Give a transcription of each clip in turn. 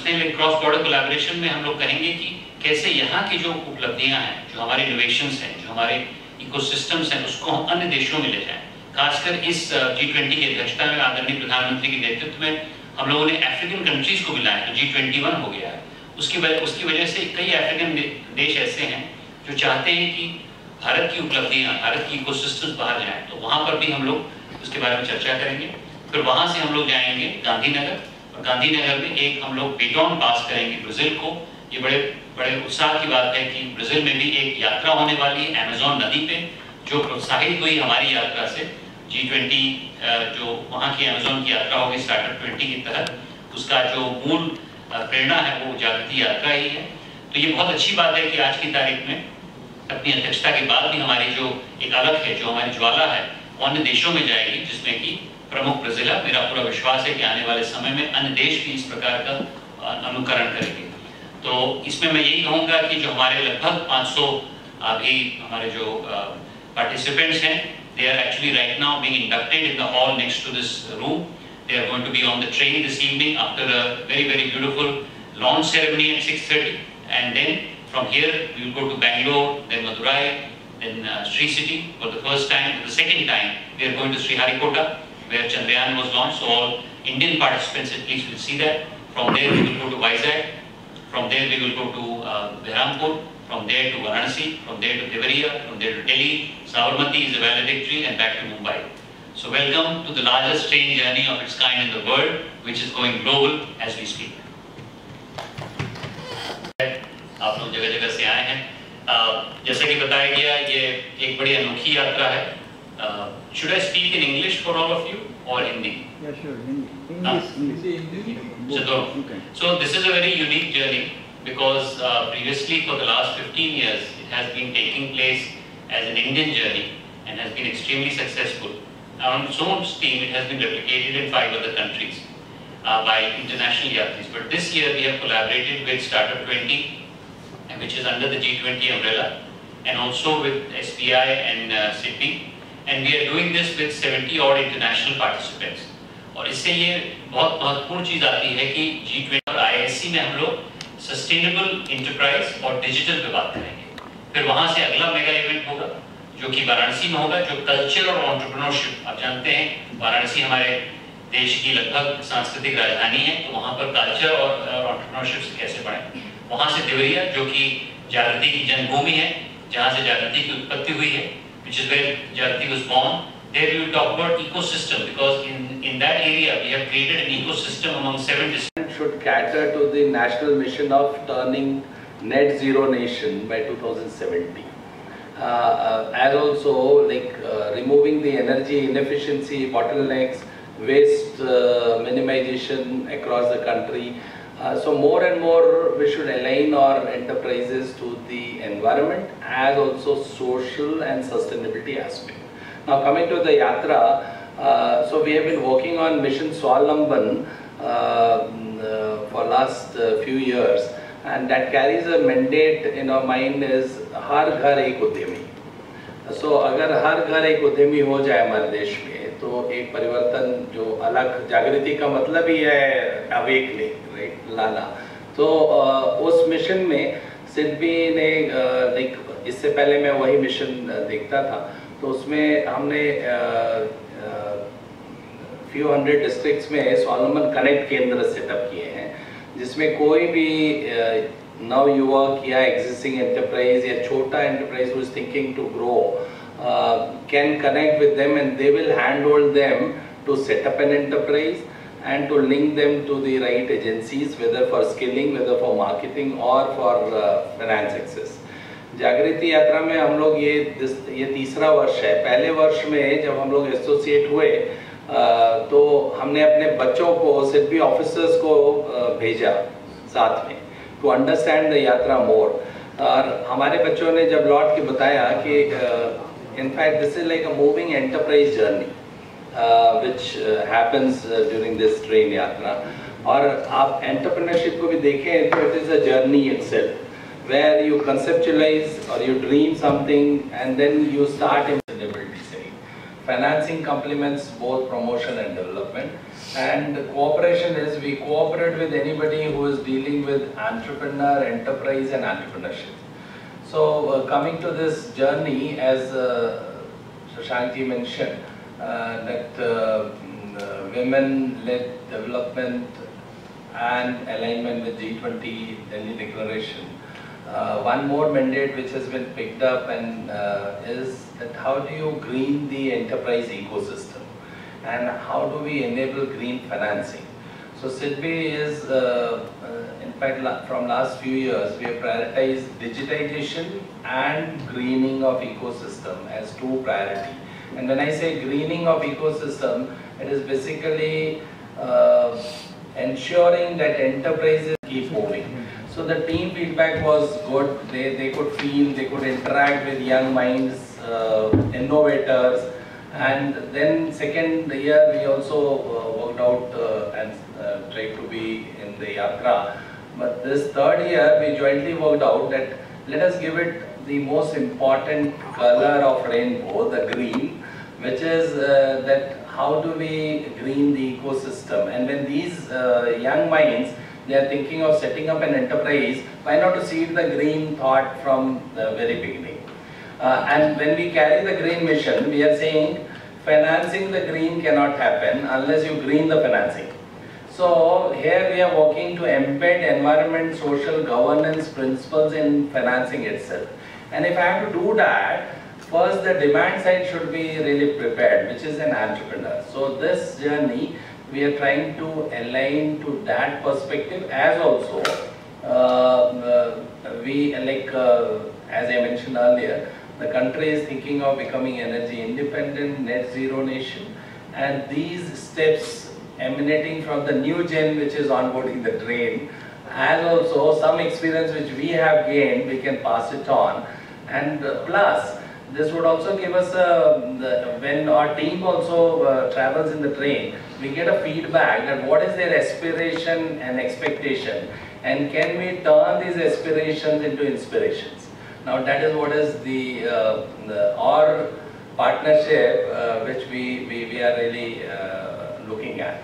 समझते हैं, लेकिन क्रॉस बॉर्डर कोलैबोरेशन में हम लोग कहेंगे कि कैसे यहाँ की जो उपलब्धियाँ हैं, जो हमारे इनोवेशंस हैं, जो हमारे इकोसिस्टम्स हैं, उसको हम अन्य देशों में ले जाएं। खासकर इस G20 की अध्यक्षता में आदरणीय प्रधानमंत्री के नेतृत्व में हम लोगों ने अफ्रीकन कंट्रीज को मिलाया, तो G21 हो गया है। उसकी वजह से कई अफ्रीकन देश ऐसे हैं जो चाहते हैं कि भारत की उपलब्धियाँ, भारत की इकोसिस्टम्स बाहर जाएं, तो वहाँ पर भी हम लोग उसके बारे में चर्चा करेंगे। फिर वहाँ से हम लोग जाएंगे गांधीनगर, और गांधीनगर में एक हम लोग बेटॉन पास करेंगे ब्राज़ील को। ये बड़े उत्साह की बात है कि ब्राज़ील में भी एक यात्रा होने वाली है अमेज़न नदी पे, जो प्रोत्साहित हुई हमारी यात्रा से। G20 जो वहाँ की अमेज़न की यात्रा होगी स्टार्टअप 20 के तहत, उसका जो मूल प्रेरणा है वो जागृति यात्रा ही है। तो ये बहुत अच्छी बात है कि आज की तारीख में अपनी अध्यक्षता के बाद भी हमारी जो एक अलग है, जो हमारी ज्वाला है, अन्य देशों में जाएगी, जिसमें कि प्रमुख ब्राज़ील है। मेरा पूरा विश्वास है कि आने वाले समय में अन्य देश भी इस प्रकार का अनुकरण करेंगे। तो इसमें मैं यही कहूँगा कि जो हमारे लगभग 500 अभी हमारे जो पार्टिसिपेंट्स हैं, they are actually right now being inducted in the hall next to this room. They are going to be on the train this evening after a very beautiful launch ceremony at 6:30, and then from here we will go to Bangalore, then Madurai, then Sri City for the first time. For the second time we are going to Sriharikota, where Chandrayaan was launched. So all Indian participants at least will see that. From there we will go to Vizag. From there we will go to Behrampur. From there to Varanasi. From there to Devariya. From there to Delhi. Sabarmati is a valedictory, and back to Mumbai. So welcome to the largest train journey of its kind in the world, which is going global as we speak. आप लोग जगह जगह से आए हैं। जैसे कि बताया गया, ये एक बड़ी अनोखी यात्रा है। Should I speak in English for all of you or Hindi? Yeah, sure. Hindi. So this is a very unique journey because previously for the last 15 years it has been taking place as an Indian journey and has been extremely successful. On its own steam, it has been replicated in 5 other countries by international yatris. But this year we have collaborated with Startup 20, which is under the G20 umbrella, and also with SBI and SIDBI, and we are doing this with 70 odd international participants. और इससे ये बहुत महत्वपूर्ण चीज़ आती है कि G20 और IISc में हम लोग सस्टेनेबल इंटरप्राइज और डिजिटल पे बात करेंगे। फिर वहाँ से अगला मेगा इवेंट होगा जो कि वाराणसी में होगा, जो कल्चर और एंटरप्रेन्योरशिप, आप जानते हैं वाराणसी हमारे देश की लगभग सांस्कृतिक राजधानी है, तो वहाँ पर कल्चर और एंटरप्रेन्योरशिप से कैसे बढ़े। वहाँ से देवरिया जो कि जागृति की जन्मभूमि है, जहाँ से जागृति की उत्पत्ति हुई है, which is where Jagriti was born. There we will talk about ecosystem, because in that area we have created an ecosystem among 7 districts. Should cater to the national mission of turning net zero nation by 2070. As also removing the energy inefficiency, bottlenecks, waste minimization across the country. So more and more we should align our enterprises to the environment as also social and sustainability aspect. Now coming to the Yatra, so we have been working on Mission Swalamban for last few years, and that carries a mandate in our mind is हर घर एक उद्यमी. So अगर हर घर एक उद्यमी हो जाए हमारे देश में, तो एक परिवर्तन जो अलग जागृति का मतलब ही है अवेकनिंग, राइट, लाना. तो उस मिशन में सिडबी ने इससे पहले मैं वही मिशन देखता था, तो उसमें हमने few hundred डिस्ट्रिक्ट्स में स्वावलंबन कनेक्ट केंद्र सेटअप किए हैं, जिसमें कोई भी नव युवक या एग्जिस्टिंग एंटरप्राइज या छोटा enterprise who is thinking to grow can connect with them, and they will handhold them to set up an enterprise and to link them to the right agencies, whether for skilling, whether for marketing or for finance access. जागृति यात्रा में हम लोग ये तीसरा वर्ष है. पहले वर्ष में जब हम लोग एसोसिएट हुए तो हमने अपने बच्चों को, सिडबी ऑफिसर्स को भेजा साथ में टू अंडरस्टैंड द यात्रा मोर. और हमारे बच्चों ने जब लौट के बताया कि in fact this is like a moving enterprise journey which happens during this train yatra. और आप एंटरप्रेन्योरशिप को भी देखें तो it is a journey itself, where you conceptualize or you dream something and then you start in sustainability side. financing complements both promotion and development. And cooperation is, we cooperate with anybody who is dealing with entrepreneur, enterprise and entrepreneurship. So coming to this journey, as Shashankji mentioned, that women-led development and alignment with G20 Delhi Declaration. One more mandate which has been picked up and is that how do you green the enterprise ecosystem and how do we enable green financing. So SIDBI is, in fact from last few years we have prioritized digitization and greening of ecosystem as two priority. And when I say greening of ecosystem, it is basically ensuring that enterprises keep moving. So the team feedback was good. They could feel, they could interact with young minds, innovators. And then second year we also worked out and tried to be in the Yatra. But this third year we jointly worked out that let us give it the most important color of rainbow, the green, which is that how do we green the ecosystem. And when these young minds, they are thinking of setting up an enterprise, why not to seed the green thought from the very beginning. And when we carry the green mission, we are saying financing the green cannot happen unless you green the financing. So here we are working to embed environment, social governance principles in financing itself. And if I have to do that, first the demand side should be really prepared, which is an entrepreneur. So this journey we are trying to align to that perspective, as also we like as I mentioned earlier, the country is thinking of becoming energy independent, net zero nation, and these steps emanating from the new gen which is onboarding the train, as also some experience which we have gained, we can pass it on. And plus this would also give us when our team also travels in the train, we get a feedback that what is their aspiration and expectation, and can we turn these aspirations into inspirations. Now that is what is our partnership which we are really looking at.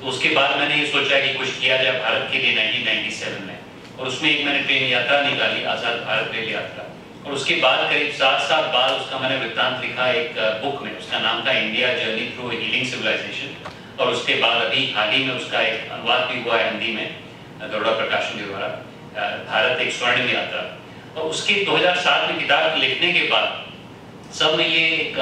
तो उसके बाद मैंने ये सोचा कि कुछ किया जाए भारत के लिए 1997 में, और उसमें एक मैंने ट्रेन यात्रा निकाली, आज़ाद भारत रेल यात्रा, और उसके बाद करीब 7 साल बाद उसका मैंने वृत्तांत लिखा एक बुक में, उसका नाम था India journey through healing civilisation, और उसके बाद अभी हाल ही में उसका एक अनुवाद भी हुआ है हिंदी में गरुड़ा प्रकाशन के द्वारा, भारत एक स्वर्णिम यात्रा। और उसके 2007 में किताब लिखने के बाद सब में ये एक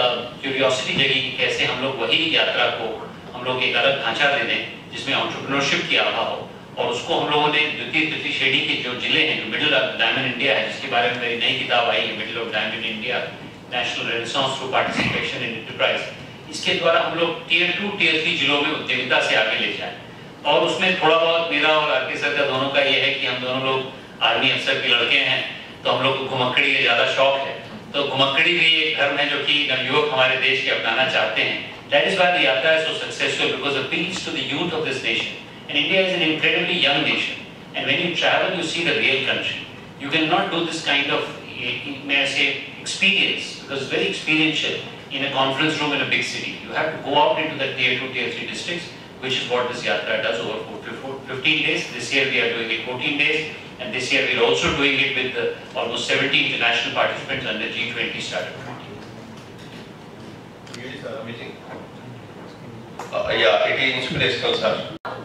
क्यूरियोसिटी जगी कि कैसे हम लोग वही यात्रा को हम लोग एक अलग ढांचा दे दें जिसमें एंटरप्रेन्योरशिप की आभा हो, और उसको हम लोगों ने द्वितीय तृतीय श्रेणी के जो जिले हैं, जो मिडिल ऑफ डायमंड इंडिया है, जिसके बारे में मेरी नई किताब आई है, middle of diamond India national renaissance through participation in enterprise, इसके द्वारा हम लोग टियर 2 टियर 3 जिलों में उद्यमिता से आगे ले जाएं। और उसमें थोड़ा बहुत मेरा और आरके सर का दोनों का ये है कि हम दोनों लोग आर्मी अफसर के लड़के हैं, तो हम लोग को घुमक्कड़ी का ज़्यादा शौक है, तो घुमक्कड़ी भी एक धर्म है जो कि नवयुवक हमारे देश के अपनाना चाहते हैं। That is why the Yatra is so successful, because it appeals to the youth of this nation. And India is an incredibly young nation. And when you travel, you see the real country. You cannot do this kind of, may I say, experience, because it's very experiential in a conference room in a big city. You have to go out into the tier 2, tier 3 districts, which is what this Yatra does over 15 days. This year we are doing it 14 days. And this year we are also doing it with almost 70 international participants under G20 startup. Really, sir, amazing. Yeah, it is inspirational, sir.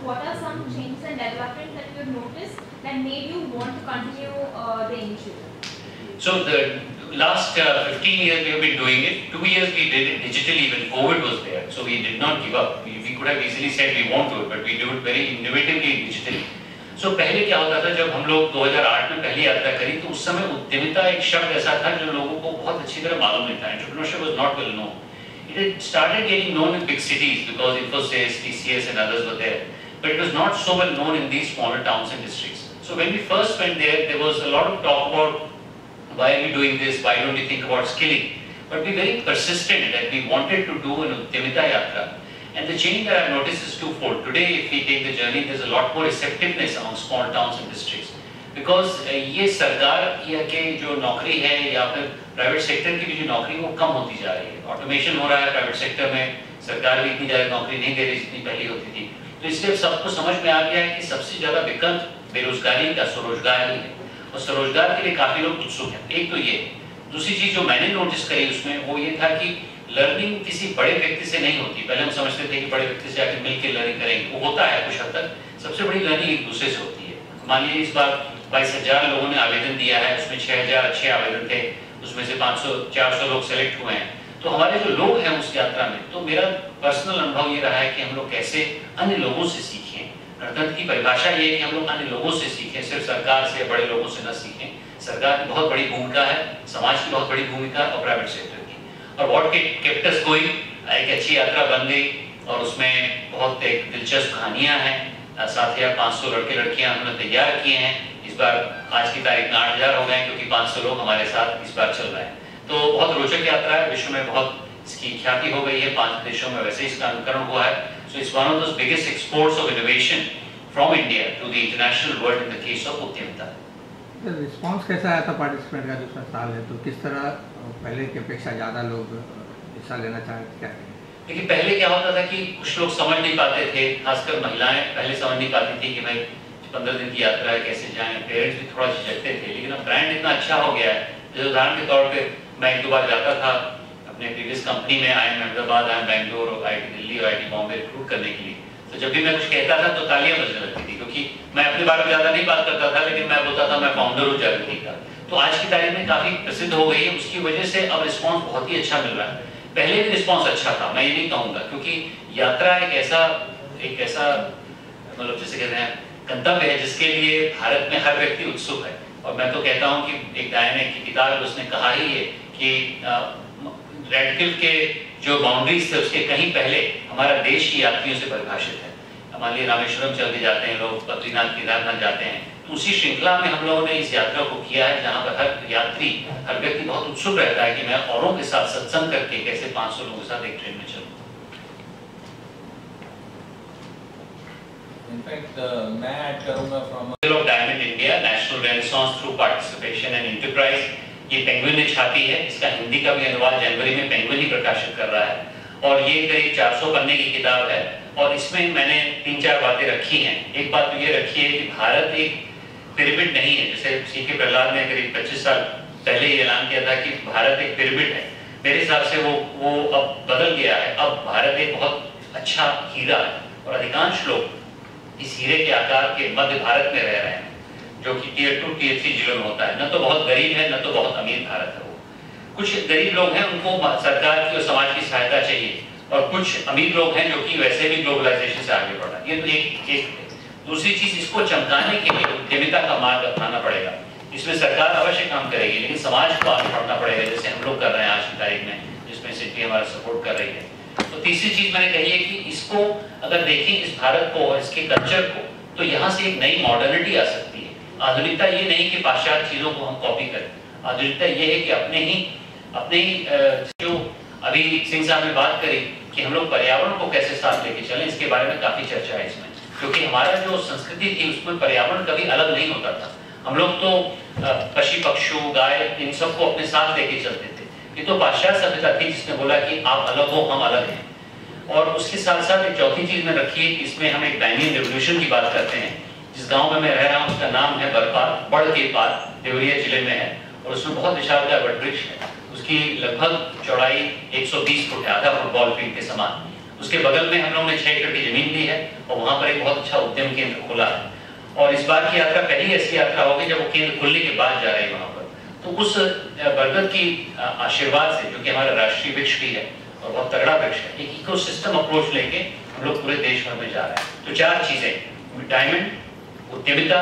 What are some changes and developments that you have noticed that made you want to continue the initiative? So the last 15 years we have been doing it. 2 years we did it digitally when COVID was there. So we did not give up. We could have easily said we won't do it, but we do it very innovatively digitally. So पहले क्या होता था, जब हम लोग 2008 में पहली यात्रा करी, तो उस समय उद्यमिता एक शब्द ऐसा था जो लोगों को बहुत अच्छी तरह मालूम नहीं था. Entrepreneurship was not well known. It had started getting known in big cities because Infosys, TCS and others were there. But it was not so well known in these smaller towns and districts. So when we first went there was a lot of talk about why are we doing this, why don't we think about skilling. But we were very persistent that we wanted to do an Udyamita Yatra. And the change that I've noticed is twofold. Today, if we take the journey, there's a lot more receptiveness among small towns and districts. Because ये सरकार या के जो नौकरी है या फिर private sector की भी जो नौकरी वो कम होती जा रही है। ऑटोमेशन हो रहा है प्राइवेट सेक्टर में, सरकार भी इतनी ज़्यादा नौकरी नहीं दे रही जितनी पहले होती थी। तो इसलिए सबको समझ में आ गया है कि सबसे ज़्यादा विकल्प बेरोजगारी का स्वरोजगार ही है, और स्वरोजगार के लिए काफ़ी लोग उत्सुक हैं। एक तो ये, दूसरी चीज़ जो मैंने नोटिस करी उसमें वो ये था कि लर्निंग किसी बड़े व्यक्ति से नहीं होती। पहले हम समझते थे कि बड़े व्यक्ति से आकर मिलकर लर्निंग करेंगे, वो होता है कुछ हद तक। सबसे बड़ी लर्निंग एक दूसरे से होती है। मान लीजिए इस बार 22,000 लोगों ने आवेदन दिया है, उसमें 6,000 अच्छे आवेदन थे, उसमें से 500-400 लोग सेलेक्ट हुए हैं। तो हमारे जो लोग हैं उस यात्रा में, तो मेरा पर्सनल अनुभव ये रहा है कि हम लोग कैसे अन्य लोगों से सीखें। गणतंत्र की परिभाषा ये है कि हम लोग अन्य लोगों से सीखें, सिर्फ सरकार से, बड़े लोगों से न सीखें। सरकार की बहुत बड़ी भूमिका है, समाज की बहुत बड़ी भूमिका और प्राइवेट सेक्टर की। और व्हाट केप्ट अस गोइंग, एक अच्छी यात्रा बन गई और उसमें बहुत एक दिलचस्प कहानियां हैं। 7,500 लड़के लड़कियां हमने तैयार किए हैं। इस बार आज की तारीख में 8,000 हो गए हैं, क्योंकि 500 लोग हमारे साथ इस बार चल रहे हैं। तो बहुत रोचक यात्रा है, विश्व में बहुत इसकी ख्याति हो गई है, 5 देशों में वैसे इसका अनुकरण हुआ है। So it's one of the biggest exports of innovation from India to the international world in the case of उद्यमिता। रिस्पांस कैसा आया था पार्टिसिपेंट का? दूसरा साल है तो किस तरह पहले की अपेक्षा ज़्यादा लोग हिस्सा लेना चाहते क्या? देखिए पहले क्या होता था कि कुछ लोग समझ नहीं पाते थे, खासकर महिलाएं पहले समझ नहीं पाती थी कि भाई 15 दिन की यात्रा है, कैसे जाएं। पेरेंट्स भी थोड़ा झिझकते थे, लेकिन अब ब्रांड इतना अच्छा हो गया है। जैसे उदाहरण के तौर पे मैं 1-2 बार जाता था अपने प्रीवियस कंपनी में, IIM अहमदाबाद, IIM बैंगलोर और IIT दिल्ली और IIT बॉम्बे रिक्रूट करने के लिए। तो जब भी मैं कुछ कहता था तो तालियां बजने लगती थी, क्योंकि मैं अपने बारे में ज़्यादा नहीं बात करता था, लेकिन मैं बोलता था मैं फाउंडर हूँ जागृति का। तो आज की तारीख में काफ़ी प्रसिद्ध हो गई है, उसकी वजह से अब रिस्पॉन्स बहुत ही अच्छा मिल रहा है। पहले भी रिस्पॉन्स अच्छा था, मैं ये नहीं कहूँगा, क्योंकि यात्रा एक ऐसा मतलब जैसे कहते हैं गंतव्य है जिसके लिए भारत में हर व्यक्ति उत्सुक है। और मैं तो कहता हूँ कि एक डायने की किताब है, उसने कहा ही है कि रेडक्लिफ के जो बाउंड्रीज थे उसके कहीं पहले हमारा देश ही यात्रियों से परिभाषित है। मान लीजिए रामेश्वरम चल के जाते हैं लोग, बद्रीनाथ केदारनाथ जाते हैं, तो उसी श्रृंखला में हम लोगों ने इस यात्रा को किया है, जहाँ पर हर यात्री, हर व्यक्ति बहुत उत्सुक रहता है कि मैं औरों के साथ सत्संग करके कैसे 500 लोगों के साथ एक ट्रेन में चलूं। इनफैक्ट मैं ऐड करूंगा from diamond India national renaissance through participation and enterprise, ये पेंगुइन ने छापी है। इसका हिंदी का भी अनुवाद जनवरी में पेंगुइन ही प्रकाशित कर रहा है, और ये करीब 400 पन्ने की किताब है। और इसमें मैंने 3-4 बातें रखी हैं। एक बात तो ये रखी है कि भारत एक पिरामिड नहीं है, जैसे C.K. प्रहलाद ने करीब 25 साल पहले ये ऐलान किया था कि भारत एक पिरामिड है। मेरे हिसाब से वो अब बदल गया है। अब भारत एक बहुत अच्छा हीरा है, और अधिकांश लोग इस हीरे के आकार के मध्य भारत में रह रहे हैं, जो कि Tier 2, Tier 3 जिलों में होता है। न तो बहुत गरीब है, न तो बहुत अमीर भारत है। वो कुछ गरीब लोग हैं, उनको सरकार की और समाज की सहायता चाहिए, और कुछ अमीर लोग हैं जो कि वैसे भी ग्लोबलाइजेशन से आगे बढ़ रहा है। ये तो एक दूसरी चीज, इसको चमकाने के लिए उद्यमिता का मार्ग अपनाना पड़ेगा। इसमें सरकार अवश्य काम करेगी, लेकिन समाज को आगे बढ़ना पड़ेगा, जैसे हम लोग कर रहे हैं आज की तारीख में, जिसमें सिटी हमारा सपोर्ट कर रही है। तो तीसरी चीज मैंने कही है कि इसको अगर देखें, इस भारत को और इसके कल्चर को, तो यहाँ से एक नई मॉडर्निटी आ सकती है। आधुनिकता ये नहीं कि पाश्चात्य चीजों को हम कॉपी करें, आधुनिकता ये है कि अपने ही जो अभी सिंह साहब ने बात करी कि हम लोग पर्यावरण को कैसे साथ लेके चलें, इसके बारे में काफी चर्चा है इसमें, क्योंकि हमारा जो संस्कृति थी उसमें पर्यावरण कभी अलग नहीं होता था। हम लोग तो पशु पक्षु गाय इन सबको अपने साथ लेके चलते थे। ये तो पाश्चात्य सभ्यता थी जिसने बोला कि आप अलग हो, हम अलग हैं। और उसके साथ साथ एक चौथी चीज में रखी है कि इसमें हम एक बैंगनी रेवोल्यूशन की बात करते हैं। जिस गाँव में मैं रह रहा हूँ उसका नाम है बड़ के पार, देवरिया जिले में है, और उसमें बहुत विशालकाय वटवृक्ष है। उसकी लगभग चौड़ाई 120 फुट है, आधा फुटबॉल फील्ड के समान। उसके बगल में हम लोगों ने 6 एकड़ की जमीन ली है, और वहां पर एक बहुत अच्छा उद्यम केंद्र खोला है। और इस बार की यात्रा पहली ऐसी यात्रा होगी जब वो केंद्र खुलने के बाद जा रहे हैं वहां पर। तो उस बरगद की आशीर्वाद से, जो कि हमारा राष्ट्रीय वृक्ष भी है और बहुत तगड़ा वृक्ष है, एक इकोसिस्टम अप्रोच लेके हम लोग पूरे देश भर में जा रहे हैं। तो 4 चीजें, डायमंड, उद्यमिता,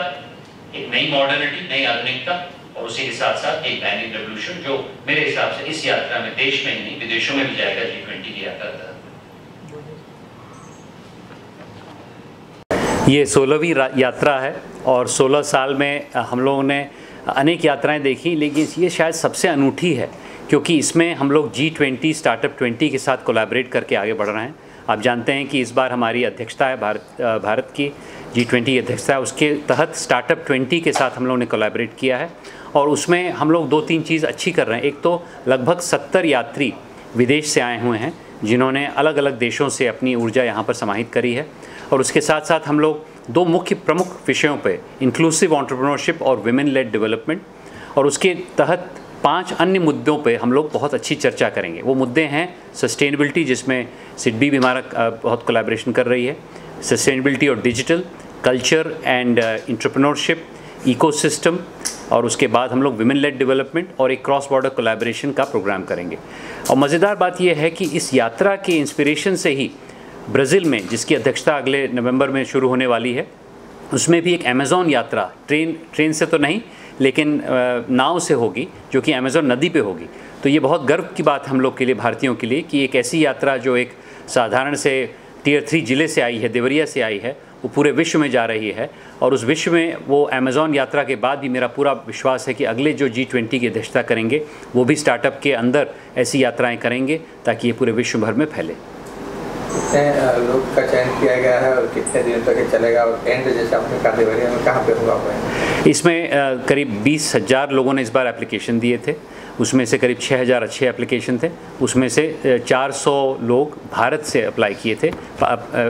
एक नई मॉडर्निटी, नई आधुनिकता, और उसी के साथ साथ एक बैंगनी रेवोल्यूशन, जो मेरे हिसाब से इस यात्रा में देश में ही नहीं विदेशों में भी जाएगा G20 की यात्रा। ये 16वीं यात्रा है, और 16 साल में हम लोगों ने अनेक यात्राएं देखी, लेकिन ये शायद सबसे अनूठी है, क्योंकि इसमें हम लोग G20 स्टार्टअप 20 के साथ कोलैबोरेट करके आगे बढ़ रहे हैं। आप जानते हैं कि इस बार हमारी अध्यक्षता है भारत की G20 की अध्यक्षता है, उसके तहत स्टार्टअप 20 के साथ हम लोगों ने कोलैबोरेट किया है और उसमें हम लोग 2-3 चीज़ अच्छी कर रहे हैं। एक तो लगभग 70 यात्री विदेश से आए हुए हैं जिन्होंने अलग अलग देशों से अपनी ऊर्जा यहाँ पर समाहित करी है और उसके साथ साथ हम लोग 2 मुख्य प्रमुख विषयों पे इंक्लूसिव एंटरप्रेन्योरशिप और विमेन लेड डेवलपमेंट और उसके तहत 5 अन्य मुद्दों पे हम लोग बहुत अच्छी चर्चा करेंगे। वो मुद्दे हैं सस्टेनेबिलिटी, जिसमें सिडबी भी हमारा बहुत कोलैबोरेशन कर रही है, सस्टेनेबिलिटी और digital, culture and entrepreneurship, ecosystem और उसके बाद हम लोग विमेन लेड डेवलपमेंट और एक क्रॉस बॉर्डर कोलैबोरेशन का प्रोग्राम करेंगे। और मज़ेदार बात यह है कि इस यात्रा के इंस्पिरेशन से ही ब्राज़ील में, जिसकी अध्यक्षता अगले नवंबर में शुरू होने वाली है, उसमें भी एक अमेज़ॉन यात्रा ट्रेन से तो नहीं लेकिन नाव से होगी, जो कि अमेज़ॉन नदी पे होगी। तो ये बहुत गर्व की बात हम लोग के लिए, भारतीयों के लिए, कि एक ऐसी यात्रा जो एक साधारण से टियर 3 ज़िले से आई है, देवरिया से आई है, वो पूरे विश्व में जा रही है और उस विश्व में वो अमेज़ॉन यात्रा के बाद भी मेरा पूरा विश्वास है कि अगले जो G20 की अध्यक्षता करेंगे वो भी स्टार्टअप के अंदर ऐसी यात्राएं करेंगे ताकि ये पूरे विश्व भर में फैले। कितने लोग का चयन किया गया है और कितने दिन तक ये चलेगा और एंड जैसे आपने कहा देवरिया में कहाँ पे होगा? इसमें करीब 20,000 लोगों ने इस बार एप्लीकेशन दिए थे, उसमें से करीब 6,000 अच्छे एप्लीकेशन थे, उसमें से 400 लोग भारत से अप्लाई किए थे,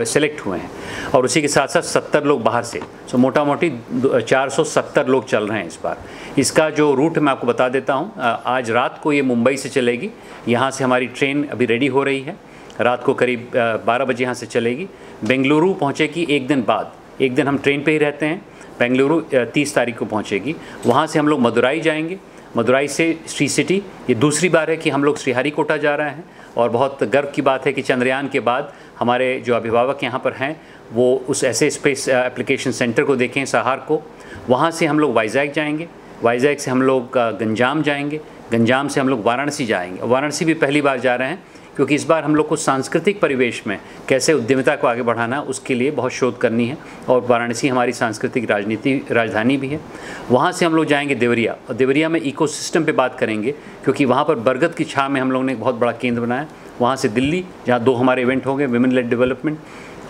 सेलेक्ट हुए हैं और उसी के साथ साथ 70 लोग बाहर से। सो मोटा मोटी 470 लोग चल रहे हैं इस बार। इसका जो रूट मैं आपको बता देता हूँ, आज रात को ये मुंबई से चलेगी, यहाँ से हमारी ट्रेन अभी रेडी हो रही है, रात को करीब 12 बजे यहाँ से चलेगी, बेंगलुरु पहुँचेगी एक दिन बाद, एक दिन हम ट्रेन पे ही रहते हैं, बेंगलुरु 30 तारीख को पहुँचेगी, वहाँ से हम लोग मदुराई जाएंगे, मदुराई से श्री सिटी। ये दूसरी बार है कि हम लोग श्रीहरिकोटा जा रहे हैं और बहुत गर्व की बात है कि चंद्रयान के बाद हमारे जो अभिभावक यहाँ पर हैं वो उस ऐसे स्पेस एप्लीकेशन सेंटर को देखें, सहार को। वहाँ से हम लोग वाइजैक जाएंगे, वाइजैक से हम लोग गंजाम जाएंगे, गंजाम से हम लोग वाराणसी जाएंगे। वाराणसी भी पहली बार जा रहे हैं क्योंकि इस बार हम लोग को सांस्कृतिक परिवेश में कैसे उद्यमिता को आगे बढ़ाना, उसके लिए बहुत शोध करनी है और वाराणसी हमारी सांस्कृतिक राजधानी भी है। वहाँ से हम लोग जाएंगे देवरिया और देवरिया में इकोसिस्टम पे बात करेंगे क्योंकि वहाँ पर बरगद की छाँव में हम लोगों ने एक बहुत बड़ा केंद्र बनाया। वहाँ से दिल्ली, जहाँ 2 हमारे इवेंट होंगे, विमेन लेड डेवलपमेंट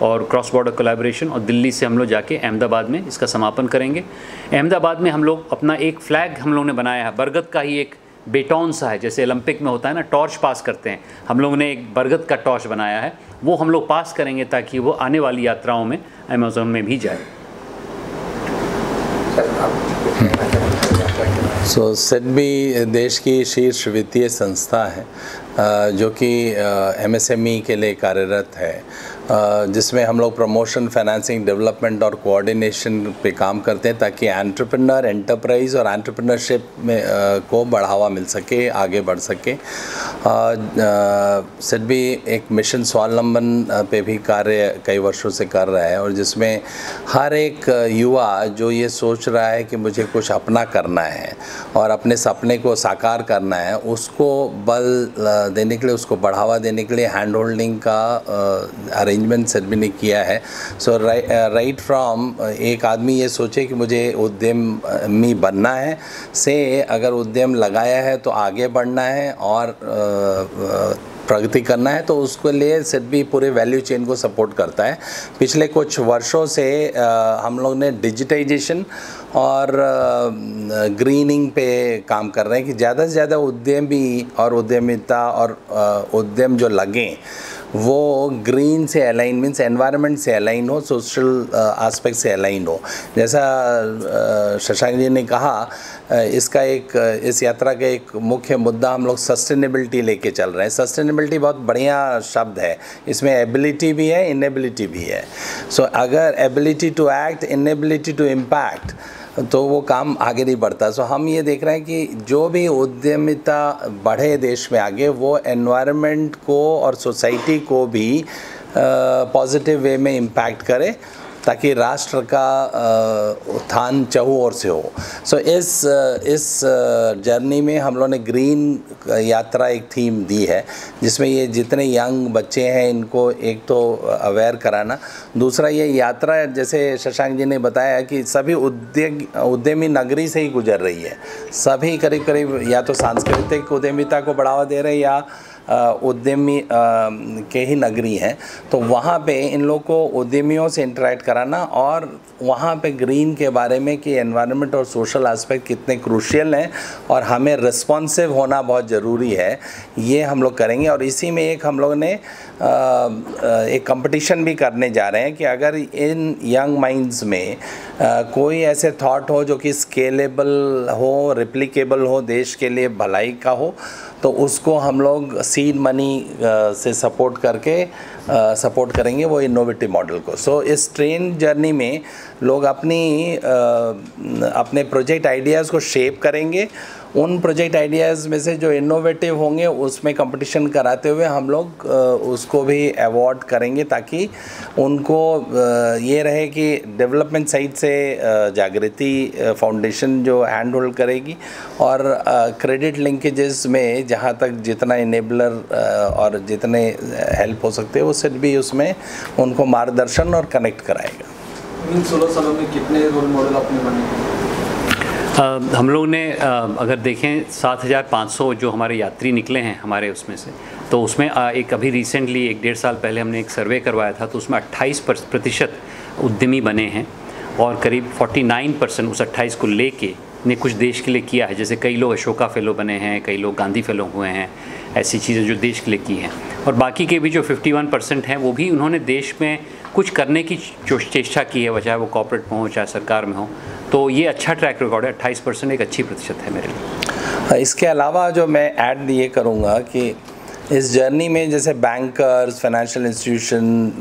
और क्रॉस बॉर्डर कोलैबोरेशन, और दिल्ली से हम लोग जाके अहमदाबाद में इसका समापन करेंगे। अहमदाबाद में हम लोग अपना एक फ्लैग हम लोगों ने बनाया है, बरगद का ही एक बेटॉन सा है, जैसे ओलंपिक में होता है ना, टॉर्च पास करते हैं, हम लोगों ने एक बरगद का टॉर्च बनाया है, वो हम लोग पास करेंगे ताकि वो आने वाली यात्राओं में अमेज़ॉन में भी जाए। सिडबी देश की शीर्ष वित्तीय संस्था है जो कि MSME के लिए कार्यरत है, जिसमें हम लोग प्रमोशन, फाइनेंसिंग, डेवलपमेंट और कोऑर्डिनेशन पे काम करते हैं ताकि एंटरप्रेन्योर, एंटरप्राइज और एंटरप्रेन्योरशिप में को बढ़ावा मिल सके, आगे बढ़ सके। सिडबी एक मिशन स्वावलंबन पे भी कार्य कई वर्षों से कर रहा है और जिसमें हर एक युवा जो ये सोच रहा है कि मुझे कुछ अपना करना है और अपने सपने को साकार करना है, उसको बल देने के लिए, उसको बढ़ावा देने के लिए हैंड होल्डिंग का अरेंजमेंट सिडबी ने किया है। सो राइट फ्रॉम एक आदमी ये सोचे कि मुझे उद्यमी बनना है से अगर उद्यम लगाया है तो आगे बढ़ना है और प्रगति करना है, तो उसके लिए सिडबी पूरे वैल्यू चेन को सपोर्ट करता है। पिछले कुछ वर्षों से हम लोग ने डिजिटाइजेशन और ग्रीनिंग पे काम कर रहे हैं कि ज़्यादा से ज़्यादा उद्यमी और उद्यमिता और उद्यम जो लगें वो ग्रीन से अलाइन, मीन्स एनवायरनमेंट से अलाइन हो, सोशल एस्पेक्ट से अलाइन हो। जैसा शशांक जी ने कहा, इसका इस यात्रा का एक मुख्य मुद्दा हम लोग सस्टेनेबिलिटी लेके चल रहे हैं। सस्टेनेबिलिटी बहुत बढ़िया शब्द है, इसमें एबिलिटी भी है, इनेबिलिटी भी है। सो अगर ability to act, inability to impact, तो वो काम आगे नहीं बढ़ता। सो हम ये देख रहे हैं कि जो भी उद्यमिता बढ़े देश में आगे, वो एनवायरनमेंट को और सोसाइटी को भी पॉजिटिव वे में इम्पैक्ट करे ताकि राष्ट्र का उत्थान चहुओर से हो। सो इस जर्नी में हम लोगों ने ग्रीन यात्रा एक थीम दी है, जिसमें ये जितने यंग बच्चे हैं इनको एक तो अवेयर कराना, दूसरा ये यात्रा जैसे शशांक जी ने बताया कि सभी उद्यमी नगरी से ही गुजर रही है। सभी करीब करीब या तो सांस्कृतिक उद्यमिता को बढ़ावा दे रहे हैं या उद्यमी के ही नगरी हैं, तो वहाँ पे इन लोग को उद्यमियों से इंटरेक्ट कराना और वहाँ पे ग्रीन के बारे में कि एनवायरनमेंट और सोशल एस्पेक्ट कितने क्रूशियल हैं और हमें रिस्पॉन्सिव होना बहुत ज़रूरी है, ये हम लोग करेंगे। और इसी में एक हम लोग ने एक कंपटीशन भी करने जा रहे हैं कि अगर इन यंग माइंड्स में कोई ऐसे थॉट हो जो कि स्केलेबल हो, रिप्लिकेबल हो, देश के लिए भलाई का हो, तो उसको हम लोग सीड मनी से सपोर्ट करके सपोर्ट करेंगे वो इनोवेटिव मॉडल को। सो इस ट्रेन जर्नी में लोग अपने प्रोजेक्ट आइडियाज़ को शेप करेंगे। उन प्रोजेक्ट आइडियाज़ में से जो इनोवेटिव होंगे उसमें कंपटीशन कराते हुए हम लोग उसको भी अवार्ड करेंगे, ताकि उनको ये रहे कि डेवलपमेंट साइड से जागृति फाउंडेशन जो हैंड होल्ड करेगी और क्रेडिट लिंकेजेस में जहाँ तक जितना इनेबलर और जितने हेल्प हो सकते हैं वो सब भी उसमें उनको मार्गदर्शन और कनेक्ट कराएगा। इन 16 सालों में कितने रोल मॉडल आपने बने? हम लोग ने अगर देखें 7,500 जो हमारे यात्री निकले हैं हमारे उसमें से, तो उसमें एक अभी रिसेंटली 1-1.5 साल पहले हमने एक सर्वे करवाया था, तो उसमें 28% उद्यमी बने हैं और करीब 49% उस 28 को लेके ने कुछ देश के लिए किया है। जैसे कई लोग अशोका फेलो बने हैं, कई लोग गांधी फेलो हुए हैं, ऐसी चीज़ें जो देश के लिए की हैं। और बाकी के भी जो 51% हैं वो भी उन्होंने देश में कुछ करने की जो चेष्टा की है, चाहे वो कॉर्पोरेट में हो चाहे सरकार में हो। तो ये अच्छा ट्रैक रिकॉर्ड है, 28% एक अच्छी प्रतिशत है मेरे लिए। इसके अलावा जो मैं ऐड ये करूँगा कि इस जर्नी में जैसे bankers, financial institution,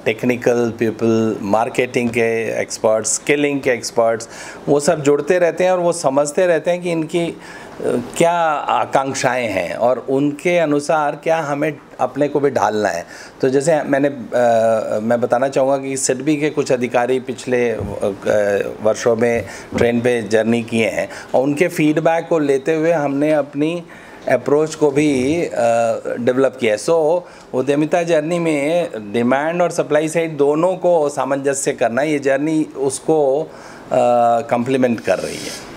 technical people, marketing के एक्सपर्ट्स, स्किलिंग के एक्सपर्ट्स, वो सब जुड़ते रहते हैं और वो समझते रहते हैं कि इनकी क्या आकांक्षाएं हैं और उनके अनुसार क्या हमें अपने को भी ढालना है। तो जैसे मैं बताना चाहूँगा कि सिडबी के कुछ अधिकारी पिछले वर्षों में ट्रेन पे जर्नी किए हैं और उनके फीडबैक को लेते हुए हमने अपनी अप्रोच को भी डेवलप किया है। सो उद्यमिता जर्नी में डिमांड और सप्लाई साइड दोनों को सामंजस्य करना, ये जर्नी उसको कंप्लीमेंट कर रही है।